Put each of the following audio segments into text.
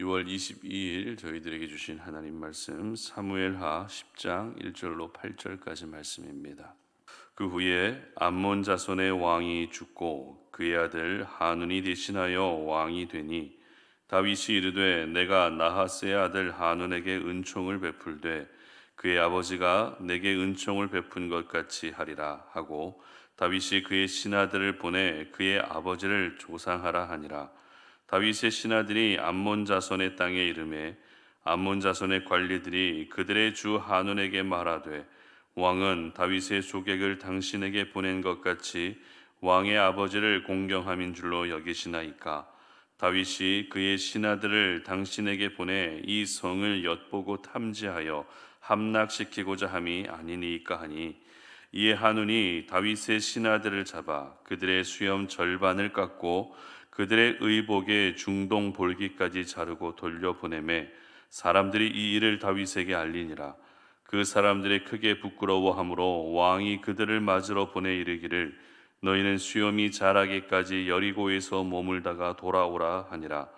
6월 22일 저희들에게 주신 하나님 말씀 사무엘하 10장 1절로 8절까지 말씀입니다. 그 후에 암몬 자손의 왕이 죽고 그의 아들 하눈이 대신하여 왕이 되니 다윗이 이르되 내가 나하스의 아들 하눈에게 은총을 베풀되 그의 아버지가 내게 은총을 베푼 것 같이 하리라 하고 다윗이 그의 신하들을 보내 그의 아버지를 조상하라 하니라. 다윗의 신하들이 암몬 자손의 땅에 이르매 암몬 자손의 관리들이 그들의 주 하눈에게 말하되 왕은 다윗의 소객을 당신에게 보낸 것 같이 왕의 아버지를 공경함인 줄로 여기시나이까. 다윗이 그의 신하들을 당신에게 보내 이 성을 엿보고 탐지하여 함락시키고자 함이 아니니까 하니, 이에 하눈이 다윗의 신하들을 잡아 그들의 수염 절반을 깎고 그들의 의복의 중동 볼기까지 자르고 돌려보내매 사람들이 이 일을 다윗에게 알리니라. 그 사람들이 크게 부끄러워하므로 왕이 그들을 맞으러 보내 이르기를 너희는 수염이 자라기까지 여리고에서 머물다가 돌아오라 하니라.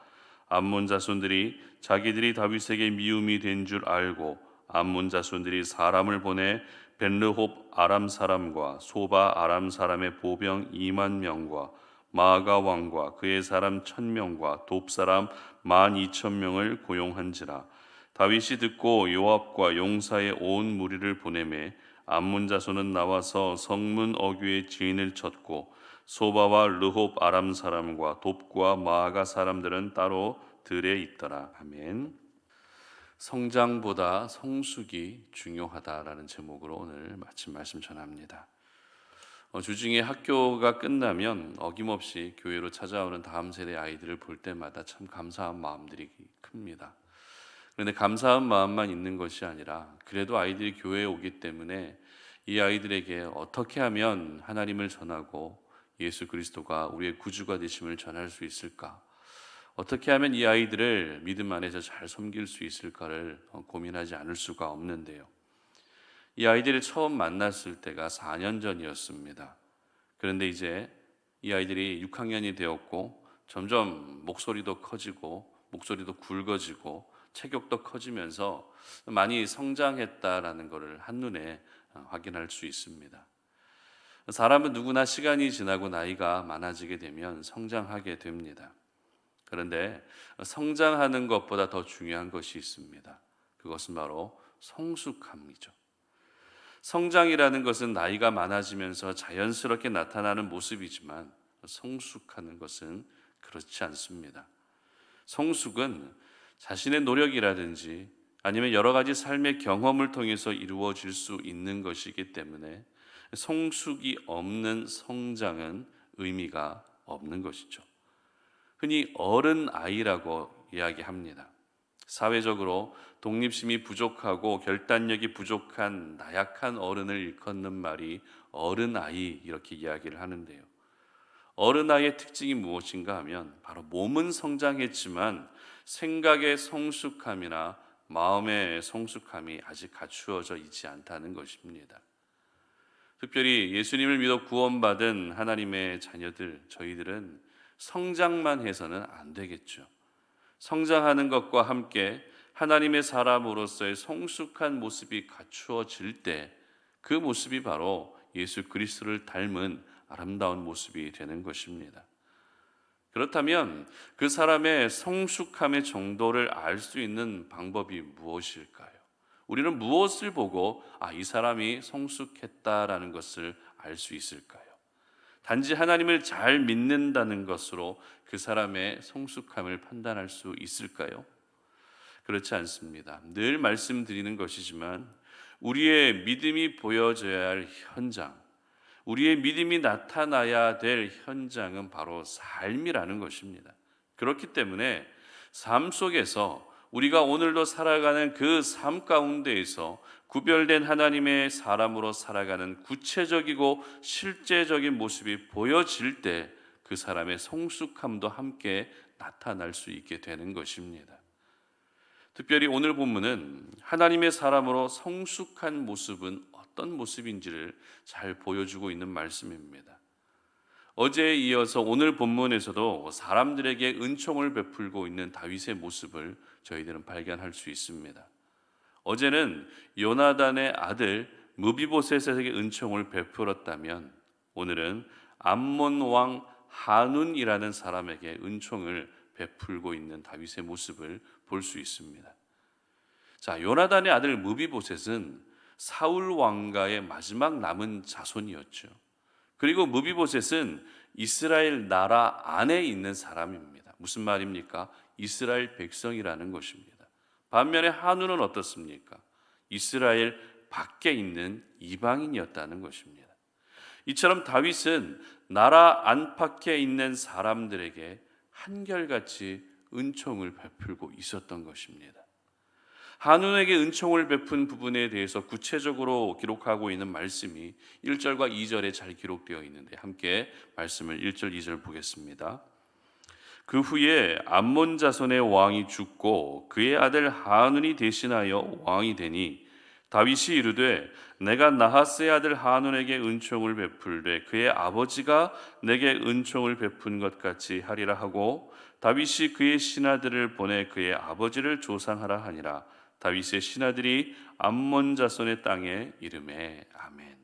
암몬 자손들이 자기들이 다윗에게 미움이 된 줄 알고 암몬 자손들이 사람을 보내 벤르홉 아람 사람과 소바 아람 사람의 보병 2만 명과 마아가 왕과 그의 사람 1,000명과 돕 사람 12,000명을 고용한지라. 다윗이 듣고 요압과 용사의 온 무리를 보내매 암몬 자손은 나와서 성문 어귀에 진을 쳤고 소바와 르홉 아람 사람과 돕과 마아가 사람들은 따로 들에 있더라. 아멘. 성장보다 성숙이 중요하다라는 제목으로 오늘 마침 말씀 전합니다. 주중에 학교가 끝나면 어김없이 교회로 찾아오는 다음 세대 아이들을 볼 때마다 참 감사한 마음들이 큽니다. 그런데 감사한 마음만 있는 것이 아니라 그래도 아이들이 교회에 오기 때문에 이 아이들에게 어떻게 하면 하나님을 전하고 예수 그리스도가 우리의 구주가 되심을 전할 수 있을까? 어떻게 하면 이 아이들을 믿음 안에서 잘 섬길 수 있을까를 고민하지 않을 수가 없는데요. 이 아이들을 처음 만났을 때가 4년 전이었습니다. 그런데 이제 이 아이들이 6학년이 되었고 점점 목소리도 커지고 목소리도 굵어지고 체격도 커지면서 많이 성장했다라는 것을 한눈에 확인할 수 있습니다. 사람은 누구나 시간이 지나고 나이가 많아지게 되면 성장하게 됩니다. 그런데 성장하는 것보다 더 중요한 것이 있습니다. 그것은 바로 성숙함이죠. 성장이라는 것은 나이가 많아지면서 자연스럽게 나타나는 모습이지만 성숙하는 것은 그렇지 않습니다. 성숙은 자신의 노력이라든지 아니면 여러 가지 삶의 경험을 통해서 이루어질 수 있는 것이기 때문에 성숙이 없는 성장은 의미가 없는 것이죠. 흔히 어른 아이라고 이야기합니다. 사회적으로 독립심이 부족하고 결단력이 부족한 나약한 어른을 일컫는 말이 어른아이 이렇게 이야기를 하는데요. 어른아이의 특징이 무엇인가 하면 바로 몸은 성장했지만 생각의 성숙함이나 마음의 성숙함이 아직 갖추어져 있지 않다는 것입니다. 특별히 예수님을 믿어 구원받은 하나님의 자녀들, 저희들은 성장만 해서는 안 되겠죠. 성장하는 것과 함께 하나님의 사람으로서의 성숙한 모습이 갖추어질 때 그 모습이 바로 예수 그리스도를 닮은 아름다운 모습이 되는 것입니다. 그렇다면 그 사람의 성숙함의 정도를 알 수 있는 방법이 무엇일까요? 우리는 무엇을 보고 이 사람이 성숙했다라는 것을 알 수 있을까요? 단지 하나님을 잘 믿는다는 것으로 그 사람의 성숙함을 판단할 수 있을까요? 그렇지 않습니다. 늘 말씀드리는 것이지만 우리의 믿음이 보여져야 할 현장, 우리의 믿음이 나타나야 될 현장은 바로 삶이라는 것입니다. 그렇기 때문에 삶 속에서 우리가 오늘도 살아가는 그 삶 가운데에서 구별된 하나님의 사람으로 살아가는 구체적이고 실제적인 모습이 보여질 때 그 사람의 성숙함도 함께 나타날 수 있게 되는 것입니다. 특별히 오늘 본문은 하나님의 사람으로 성숙한 모습은 어떤 모습인지를 잘 보여주고 있는 말씀입니다. 어제에 이어서 오늘 본문에서도 사람들에게 은총을 베풀고 있는 다윗의 모습을 저희들은 발견할 수 있습니다. 어제는 요나단의 아들 무비보셋에게 은총을 베풀었다면 오늘은 암몬 왕 한운이라는 사람에게 은총을 베풀고 있는 다윗의 모습을 볼 수 있습니다. 자, 요나단의 아들 무비보셋은 사울 왕가의 마지막 남은 자손이었죠. 그리고 무비보셋은 이스라엘 나라 안에 있는 사람입니다. 무슨 말입니까? 이스라엘 백성이라는 것입니다. 반면에 한우는 어떻습니까? 이스라엘 밖에 있는 이방인이었다는 것입니다. 이처럼 다윗은 나라 안팎에 있는 사람들에게 한결같이 은총을 베풀고 있었던 것입니다. 한운에게 은총을 베푼 부분에 대해서 구체적으로 기록하고 있는 말씀이 1절과 2절에 잘 기록되어 있는데 함께 말씀을 1절, 2절 보겠습니다. 그 후에 암몬 자손의 왕이 죽고 그의 아들 한운이 대신하여 왕이 되니 다윗이 이르되 내가 나하스의 아들 한운에게 은총을 베풀되 그의 아버지가 내게 은총을 베푼 것 같이 하리라 하고 다윗이 그의 신하들을 보내 그의 아버지를 조상하라 하니라. 다윗의 신하들이 암몬 자손의 땅에 이르매. 아멘.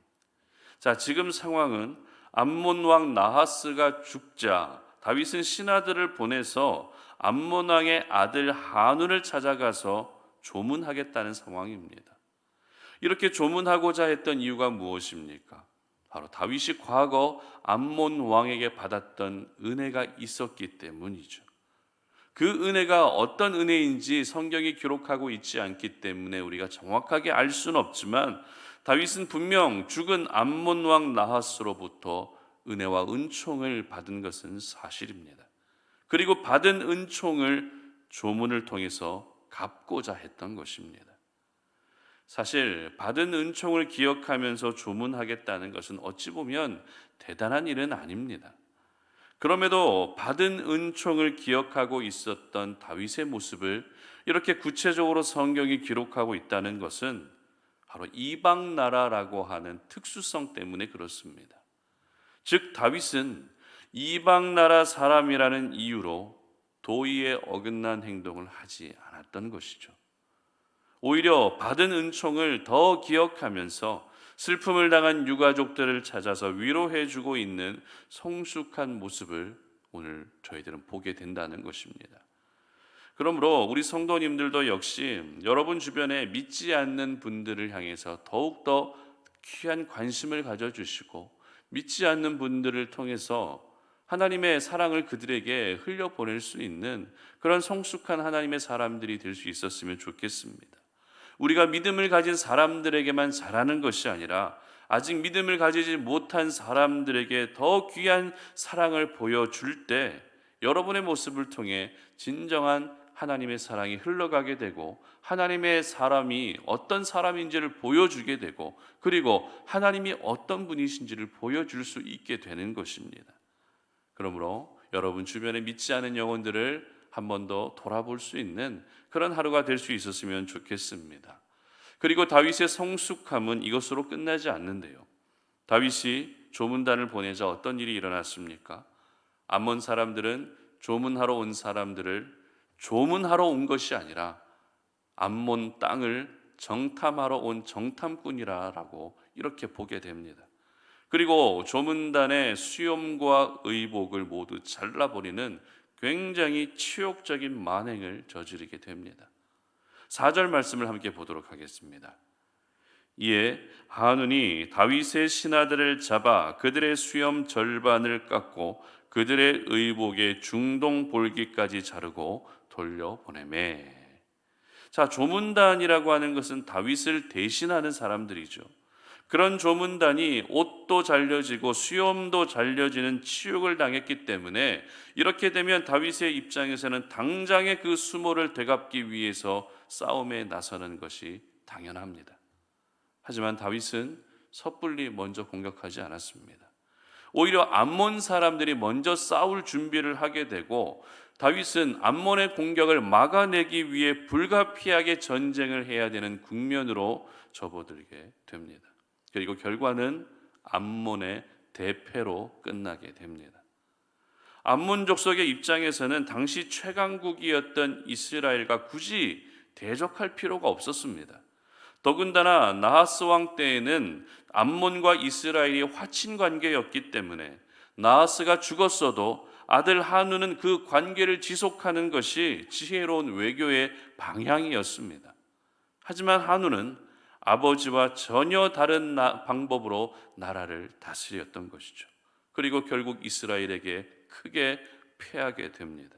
자, 지금 상황은 암몬 왕 나하스가 죽자 다윗은 신하들을 보내서 암몬 왕의 아들 한운을 찾아가서 조문하겠다는 상황입니다. 이렇게 조문하고자 했던 이유가 무엇입니까? 바로 다윗이 과거 암몬 왕에게 받았던 은혜가 있었기 때문이죠. 그 은혜가 어떤 은혜인지 성경이 기록하고 있지 않기 때문에 우리가 정확하게 알 수는 없지만 다윗은 분명 죽은 암몬 왕 나하스로부터 은혜와 은총을 받은 것은 사실입니다. 그리고 받은 은총을 조문을 통해서 갚고자 했던 것입니다. 사실 받은 은총을 기억하면서 조문하겠다는 것은 어찌 보면 대단한 일은 아닙니다. 그럼에도 받은 은총을 기억하고 있었던 다윗의 모습을 이렇게 구체적으로 성경이 기록하고 있다는 것은 바로 이방 나라라고 하는 특수성 때문에 그렇습니다. 즉 다윗은 이방 나라 사람이라는 이유로 도의에 어긋난 행동을 하지 않았던 것이죠. 오히려 받은 은총을 더 기억하면서 슬픔을 당한 유가족들을 찾아서 위로해주고 있는 성숙한 모습을 오늘 저희들은 보게 된다는 것입니다. 그러므로 우리 성도님들도 역시 여러분 주변에 믿지 않는 분들을 향해서 더욱더 귀한 관심을 가져주시고 믿지 않는 분들을 통해서 하나님의 사랑을 그들에게 흘려보낼 수 있는 그런 성숙한 하나님의 사람들이 될 수 있었으면 좋겠습니다. 우리가 믿음을 가진 사람들에게만 잘하는 것이 아니라 아직 믿음을 가지지 못한 사람들에게 더 귀한 사랑을 보여줄 때 여러분의 모습을 통해 진정한 하나님의 사랑이 흘러가게 되고 하나님의 사람이 어떤 사람인지를 보여주게 되고 그리고 하나님이 어떤 분이신지를 보여줄 수 있게 되는 것입니다. 그러므로 여러분 주변에 믿지 않은 영혼들을 한 번 더 돌아볼 수 있는 그런 하루가 될 수 있었으면 좋겠습니다. 그리고 다윗의 성숙함은 이것으로 끝나지 않는데요. 다윗이 조문단을 보내자 어떤 일이 일어났습니까? 암몬 사람들은 조문하러 온 사람들을 조문하러 온 것이 아니라 암몬 땅을 정탐하러 온 정탐꾼이라고 이렇게 보게 됩니다. 그리고 조문단의 수염과 의복을 모두 잘라버리는 굉장히 치욕적인 만행을 저지르게 됩니다. 4절 말씀을 함께 보도록 하겠습니다. 이에 한운이 다윗의 신하들을 잡아 그들의 수염 절반을 깎고 그들의 의복의 중동 볼기까지 자르고 돌려보내매. 자, 조문단이라고 하는 것은 다윗을 대신하는 사람들이죠. 그런 조문단이 옷도 잘려지고 수염도 잘려지는 치욕을 당했기 때문에 이렇게 되면 다윗의 입장에서는 당장의 그 수모를 되갚기 위해서 싸움에 나서는 것이 당연합니다. 하지만 다윗은 섣불리 먼저 공격하지 않았습니다. 오히려 암몬 사람들이 먼저 싸울 준비를 하게 되고 다윗은 암몬의 공격을 막아내기 위해 불가피하게 전쟁을 해야 되는 국면으로 접어들게 됩니다. 그리고 결과는 암몬의 대패로 끝나게 됩니다. 암몬 족속의 입장에서는 당시 최강국이었던 이스라엘과 굳이 대적할 필요가 없었습니다. 더군다나 나하스 왕 때에는 암몬과 이스라엘이 화친 관계였기 때문에 나하스가 죽었어도 아들 한우는 그 관계를 지속하는 것이 지혜로운 외교의 방향이었습니다. 하지만 한우는 아버지와 전혀 다른 방법으로 나라를 다스렸던 것이죠. 그리고 결국 이스라엘에게 크게 패하게 됩니다.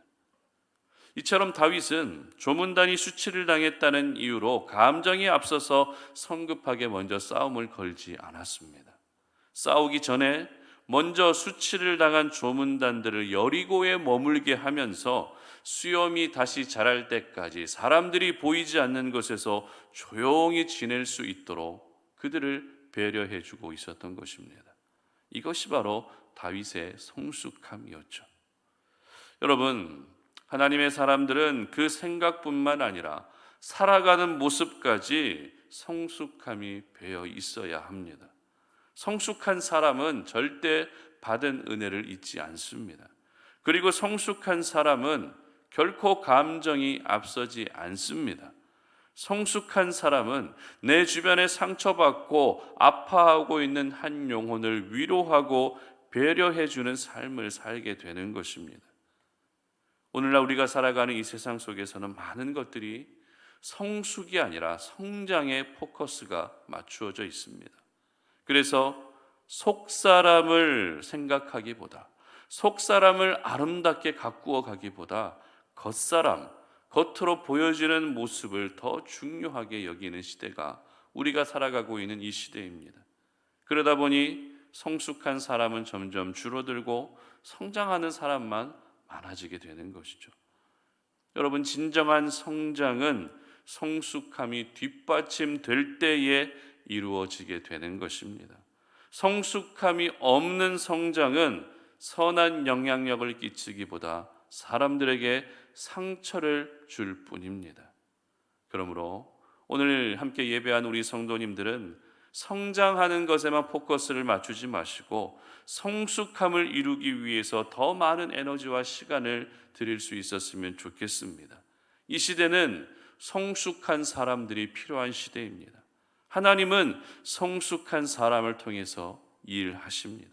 이처럼 다윗은 조문단이 수치를 당했다는 이유로 감정이 앞서서 성급하게 먼저 싸움을 걸지 않았습니다. 싸우기 전에 먼저 수치를 당한 조문단들을 여리고에 머물게 하면서 수염이 다시 자랄 때까지 사람들이 보이지 않는 곳에서 조용히 지낼 수 있도록 그들을 배려해 주고 있었던 것입니다. 이것이 바로 다윗의 성숙함이었죠. 여러분, 하나님의 사람들은 그 생각뿐만 아니라 살아가는 모습까지 성숙함이 배어 있어야 합니다. 성숙한 사람은 절대 받은 은혜를 잊지 않습니다. 그리고 성숙한 사람은 결코 감정이 앞서지 않습니다. 성숙한 사람은 내 주변에 상처받고 아파하고 있는 한 영혼을 위로하고 배려해 주는 삶을 살게 되는 것입니다. 오늘날 우리가 살아가는 이 세상 속에서는 많은 것들이 성숙이 아니라 성장의 포커스가 맞추어져 있습니다. 그래서 속사람을 생각하기보다, 속사람을 아름답게 가꾸어 가기보다 겉사람, 겉으로 보여지는 모습을 더 중요하게 여기는 시대가 우리가 살아가고 있는 이 시대입니다. 그러다 보니 성숙한 사람은 점점 줄어들고 성장하는 사람만 많아지게 되는 것이죠. 여러분, 진정한 성장은 성숙함이 뒷받침될 때에 이루어지게 되는 것입니다. 성숙함이 없는 성장은 선한 영향력을 끼치기보다 사람들에게 상처를 줄 뿐입니다. 그러므로 오늘 함께 예배한 우리 성도님들은 성장하는 것에만 포커스를 맞추지 마시고 성숙함을 이루기 위해서 더 많은 에너지와 시간을 드릴 수 있었으면 좋겠습니다. 이 시대는 성숙한 사람들이 필요한 시대입니다. 하나님은 성숙한 사람을 통해서 일하십니다.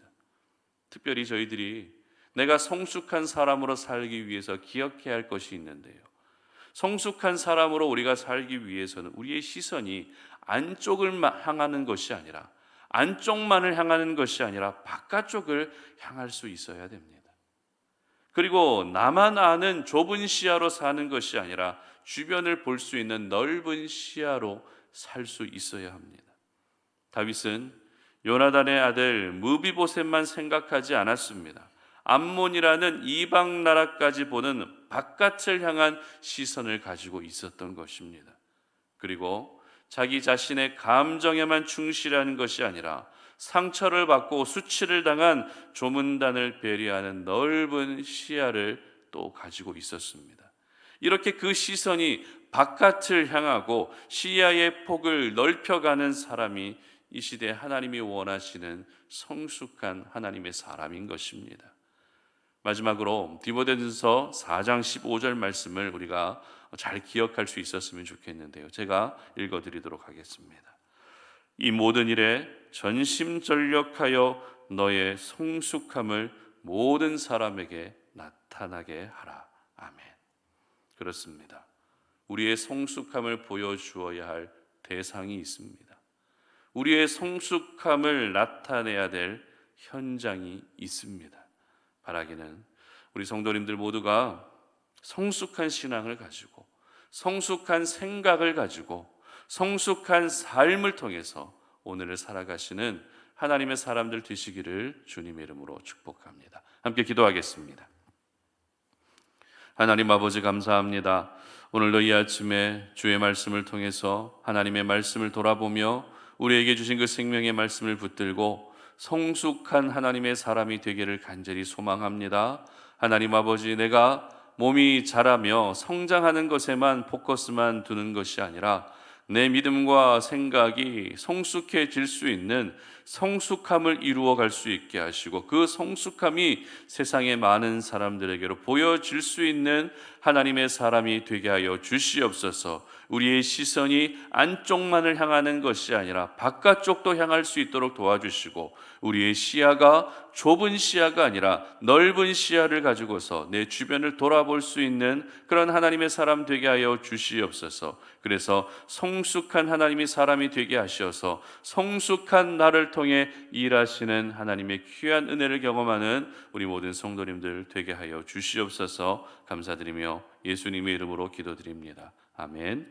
특별히 저희들이 내가 성숙한 사람으로 살기 위해서 기억해야 할 것이 있는데요. 성숙한 사람으로 우리가 살기 위해서는 우리의 시선이 안쪽을 향하는 것이 아니라, 안쪽만을 향하는 것이 아니라 바깥쪽을 향할 수 있어야 됩니다. 그리고 나만 아는 좁은 시야로 사는 것이 아니라 주변을 볼 수 있는 넓은 시야로 살 수 있어야 합니다. 다윗은 요나단의 아들 무비보셋만 생각하지 않았습니다. 암몬이라는 이방 나라까지 보는 바깥을 향한 시선을 가지고 있었던 것입니다. 그리고 자기 자신의 감정에만 충실한 것이 아니라 상처를 받고 수치를 당한 조문단을 배려하는 넓은 시야를 또 가지고 있었습니다. 이렇게 그 시선이 바깥을 향하고 시야의 폭을 넓혀가는 사람이 이 시대에 하나님이 원하시는 성숙한 하나님의 사람인 것입니다. 마지막으로 디모데전서 4장 15절 말씀을 우리가 잘 기억할 수 있었으면 좋겠는데요. 제가 읽어드리도록 하겠습니다. 이 모든 일에 전심전력하여 너의 성숙함을 모든 사람에게 나타나게 하라. 아멘. 그렇습니다. 우리의 성숙함을 보여주어야 할 대상이 있습니다. 우리의 성숙함을 나타내야 될 현장이 있습니다. 바라기는 우리 성도님들 모두가 성숙한 신앙을 가지고, 성숙한 생각을 가지고, 성숙한 삶을 통해서 오늘을 살아가시는 하나님의 사람들 되시기를 주님의 이름으로 축복합니다. 함께 기도하겠습니다. 하나님 아버지, 감사합니다. 오늘도 이 아침에 주의 말씀을 통해서 하나님의 말씀을 돌아보며 우리에게 주신 그 생명의 말씀을 붙들고 성숙한 하나님의 사람이 되기를 간절히 소망합니다. 하나님 아버지, 내가 몸이 자라며 성장하는 것에만 포커스만 두는 것이 아니라 내 믿음과 생각이 성숙해질 수 있는 성숙함을 이루어 갈 수 있게 하시고, 그 성숙함이 세상의 많은 사람들에게로 보여질 수 있는 하나님의 사람이 되게 하여 주시옵소서. 우리의 시선이 안쪽만을 향하는 것이 아니라 바깥쪽도 향할 수 있도록 도와주시고, 우리의 시야가 좁은 시야가 아니라 넓은 시야를 가지고서 내 주변을 돌아볼 수 있는 그런 하나님의 사람 되게 하여 주시옵소서. 그래서 성숙한 하나님이 사람이 되게 하셔서 성숙한 나를 통해 일하시는 하나님의 귀한 은혜를 경험하는 우리 모든 성도님들 되게 하여 주시옵소서. 감사드리며 예수님의 이름으로 기도드립니다. 아멘.